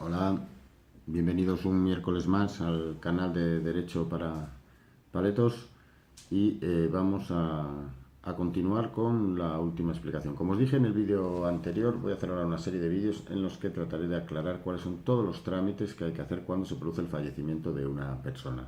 Hola, bienvenidos un miércoles más al canal de Derecho para Paletos y vamos a continuar con la última explicación. Como os dije en el vídeo anterior, voy a hacer ahora una serie de vídeos en los que trataré de aclarar cuáles son todos los trámites que hay que hacer cuando se produce el fallecimiento de una persona.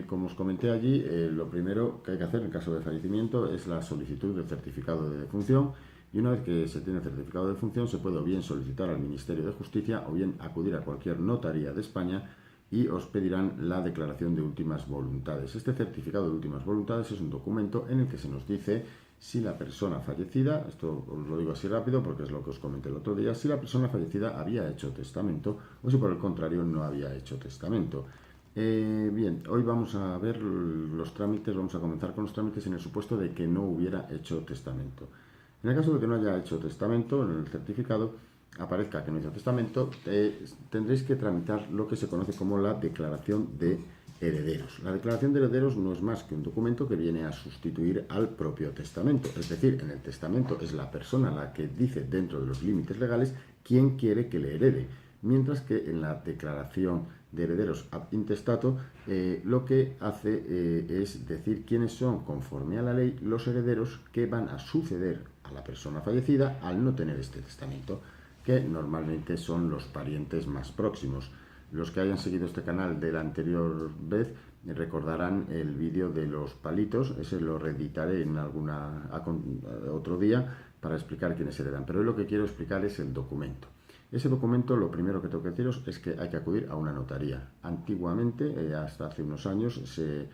Como os comenté allí, lo primero que hay que hacer en caso de fallecimiento es la solicitud del certificado de defunción, y una vez que se tiene el certificado de defunción se puede o bien solicitar al Ministerio de Justicia o bien acudir a cualquier notaría de España y os pedirán la declaración de últimas voluntades. Este certificado de últimas voluntades es un documento en el que se nos dice si la persona fallecida, esto os lo digo así rápido porque es lo que os comenté el otro día, si la persona fallecida había hecho testamento o si por el contrario no había hecho testamento. Bien, hoy vamos a ver los trámites, vamos a comenzar con los trámites en el supuesto de que no hubiera hecho testamento. En el caso de que no haya hecho testamento, en el certificado aparezca que no hizo testamento, tendréis que tramitar lo que se conoce como la declaración de herederos. La declaración de herederos no es más que un documento que viene a sustituir al propio testamento. Es decir, en el testamento es la persona la que dice dentro de los límites legales quién quiere que le herede, mientras que en la declaración de herederos ab intestato lo que hace es decir quiénes son, conforme a la ley, los herederos que van a suceder a la persona fallecida al no tener este testamento, que normalmente son los parientes más próximos. Los que hayan seguido este canal de la anterior vez recordarán el vídeo de los palitos, ese lo reeditaré en otro día para explicar quiénes heredan, pero hoy lo que quiero explicar es el documento. Ese documento, lo primero que tengo que deciros es que hay que acudir a una notaría. Antiguamente, hasta hace unos años, se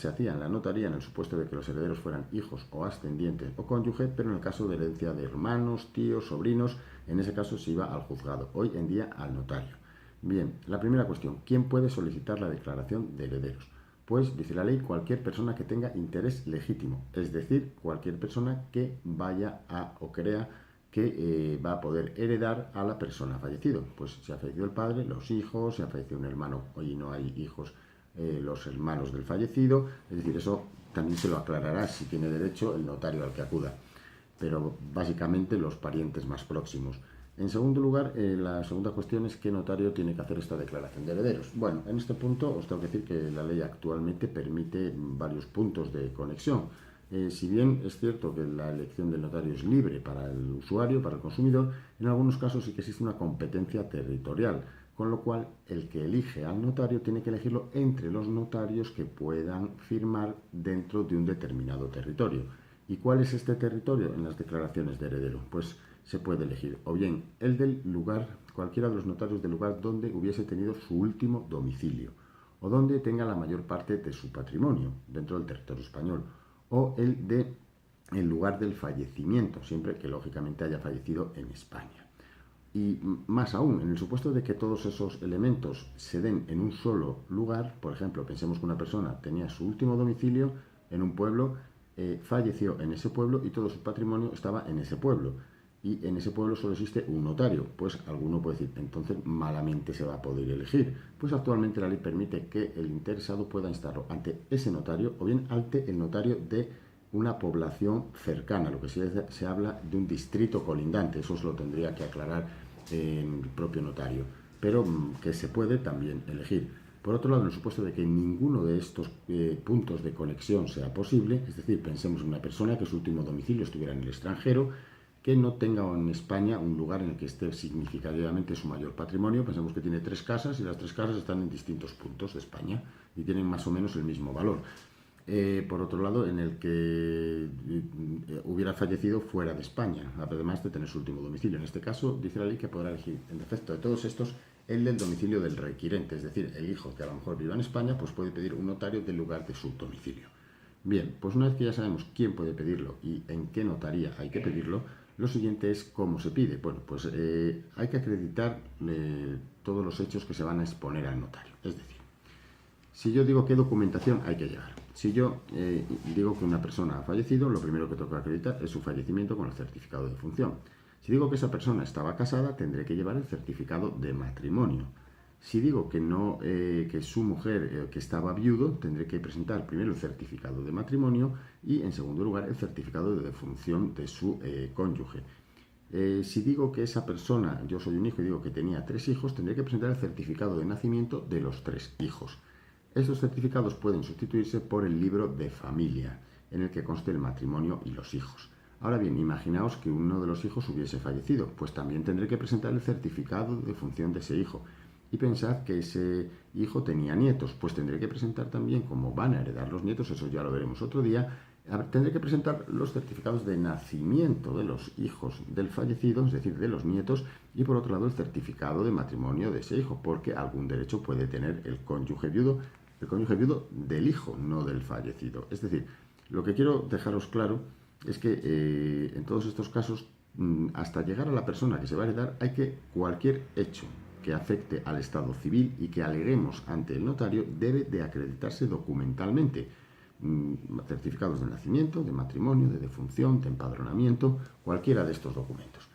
hacía en la notaría en el supuesto de que los herederos fueran hijos o ascendientes o cónyuge, pero en el caso de herencia de hermanos, tíos, sobrinos, en ese caso se iba al juzgado, hoy en día al notario. Bien, la primera cuestión, ¿quién puede solicitar la declaración de herederos? Pues, dice la ley, cualquier persona que tenga interés legítimo, es decir, cualquier persona que vaya a o crea que va a poder heredar a la persona fallecida. Pues si ha fallecido el padre, los hijos; si ha fallecido un hermano y no hay hijos, los hermanos del fallecido. Es decir, eso también se lo aclarará si tiene derecho el notario al que acuda, pero básicamente los parientes más próximos. En segundo lugar, la segunda cuestión es qué notario tiene que hacer esta declaración de herederos. Bueno, en este punto os tengo que decir que la ley actualmente permite varios puntos de conexión. Si bien es cierto que la elección del notario es libre para el usuario, para el consumidor, en algunos casos sí que existe una competencia territorial, con lo cual el que elige al notario tiene que elegirlo entre los notarios que puedan firmar dentro de un determinado territorio. ¿Y cuál es este territorio en las declaraciones de heredero? Pues se puede elegir o bien el del lugar, cualquiera de los notarios del lugar donde hubiese tenido su último domicilio, o donde tenga la mayor parte de su patrimonio dentro del territorio español, o el lugar del fallecimiento, siempre que lógicamente haya fallecido en España. Y más aún, en el supuesto de que todos esos elementos se den en un solo lugar, por ejemplo, pensemos que una persona tenía su último domicilio en un pueblo, falleció en ese pueblo y todo su patrimonio estaba en ese pueblo, y en ese pueblo solo existe un notario, pues alguno puede decir, entonces malamente se va a poder elegir. Pues actualmente la ley permite que el interesado pueda instarlo ante ese notario o bien ante el notario de una población cercana, lo que se habla de un distrito colindante. Eso os lo tendría que aclarar el propio notario, pero que se puede también elegir. Por otro lado, en el supuesto de que ninguno de estos puntos de conexión sea posible, es decir, pensemos en una persona que su último domicilio estuviera en el extranjero, que no tenga en España un lugar en el que esté significativamente su mayor patrimonio. Pensemos que tiene 3 casas y las 3 casas están en distintos puntos de España y tienen más o menos el mismo valor. Por otro lado, en el que hubiera fallecido fuera de España, además de tener su último domicilio. En este caso, dice la ley que podrá elegir, en defecto de todos estos, el del domicilio del requirente, es decir, el hijo que a lo mejor viva en España, pues puede pedir un notario del lugar de su domicilio. Bien, pues una vez que ya sabemos quién puede pedirlo y en qué notaría hay que pedirlo, lo siguiente es cómo se pide. Bueno, pues hay que acreditar todos los hechos que se van a exponer al notario. Es decir, si yo digo qué documentación hay que llevar, si yo digo que una persona ha fallecido, lo primero que tengo que acreditar es su fallecimiento con el certificado de defunción. Si digo que esa persona estaba casada, tendré que llevar el certificado de matrimonio. Si digo que no, que su mujer que estaba viudo, tendré que presentar primero el certificado de matrimonio y en segundo lugar el certificado de defunción de su cónyuge. Si digo que esa persona, yo soy un hijo y digo que tenía 3 hijos, tendré que presentar el certificado de nacimiento de los 3 hijos. Estos certificados pueden sustituirse por el libro de familia, en el que conste el matrimonio y los hijos. Ahora bien, imaginaos que uno de los hijos hubiese fallecido, pues también tendré que presentar el certificado de función de ese hijo. Y pensad que ese hijo tenía nietos, pues tendré que presentar también, como van a heredar los nietos, eso ya lo veremos otro día, tendré que presentar los certificados de nacimiento de los hijos del fallecido, es decir, de los nietos, y por otro lado el certificado de matrimonio de ese hijo, porque algún derecho puede tener el cónyuge viudo del hijo, no del fallecido. Es decir, lo que quiero dejaros claro es que en todos estos casos, hasta llegar a la persona que se va a heredar, hay que cualquier hecho que afecte al estado civil y que aleguemos ante el notario debe de acreditarse documentalmente. Certificados de nacimiento, de matrimonio, de defunción, de empadronamiento, cualquiera de estos documentos.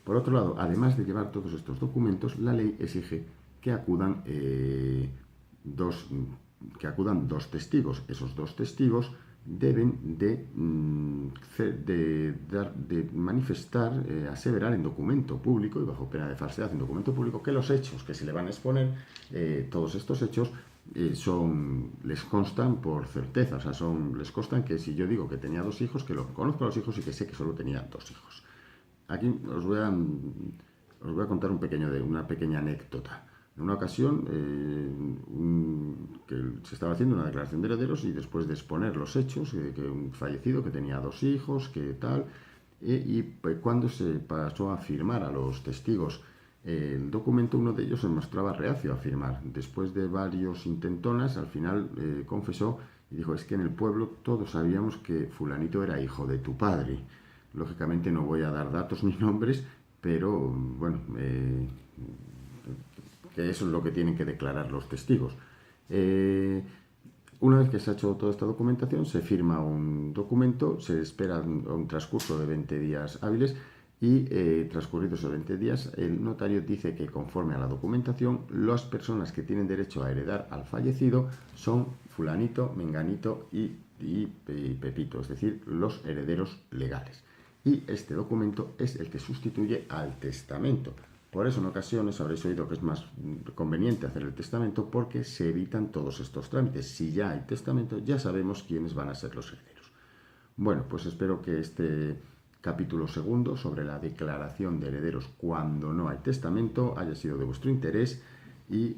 Por otro lado, además de llevar todos estos documentos, la ley exige que acudan dos testigos. Esos 2 testigos deben de manifestar, aseverar en documento público y bajo pena de falsedad en documento público que los hechos que se le van a exponer, todos estos hechos, les constan por certeza, o sea, les constan que si yo digo que tenía 2 hijos, que lo conozco a los hijos y que sé que solo tenía 2 hijos. Aquí os voy a contar una pequeña anécdota. En una ocasión, que se estaba haciendo una declaración de herederos y después de exponer los hechos, que un fallecido que tenía 2 hijos, que tal, y cuando se pasó a firmar a los testigos el documento, uno de ellos se mostraba reacio a firmar. Después de varios intentonas, al final confesó y dijo, es que en el pueblo todos sabíamos que fulanito era hijo de tu padre. Lógicamente no voy a dar datos ni nombres, pero bueno, que eso es lo que tienen que declarar los testigos. Una vez que se ha hecho toda esta documentación, se firma un documento, se espera un transcurso de 20 días hábiles y transcurridos esos 20 días, el notario dice que conforme a la documentación, las personas que tienen derecho a heredar al fallecido son fulanito, menganito y Pepito, es decir, los herederos legales. Y este documento es el que sustituye al testamento. Por eso en ocasiones habréis oído que es más conveniente hacer el testamento porque se evitan todos estos trámites. Si ya hay testamento, ya sabemos quiénes van a ser los herederos. Bueno, pues espero que este capítulo segundo sobre la declaración de herederos cuando no hay testamento haya sido de vuestro interés y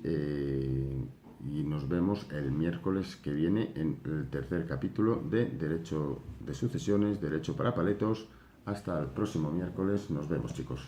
nos vemos el miércoles que viene en el tercer capítulo de Derecho de Sucesiones, Derecho para Paletos. Hasta el próximo miércoles. Nos vemos, chicos.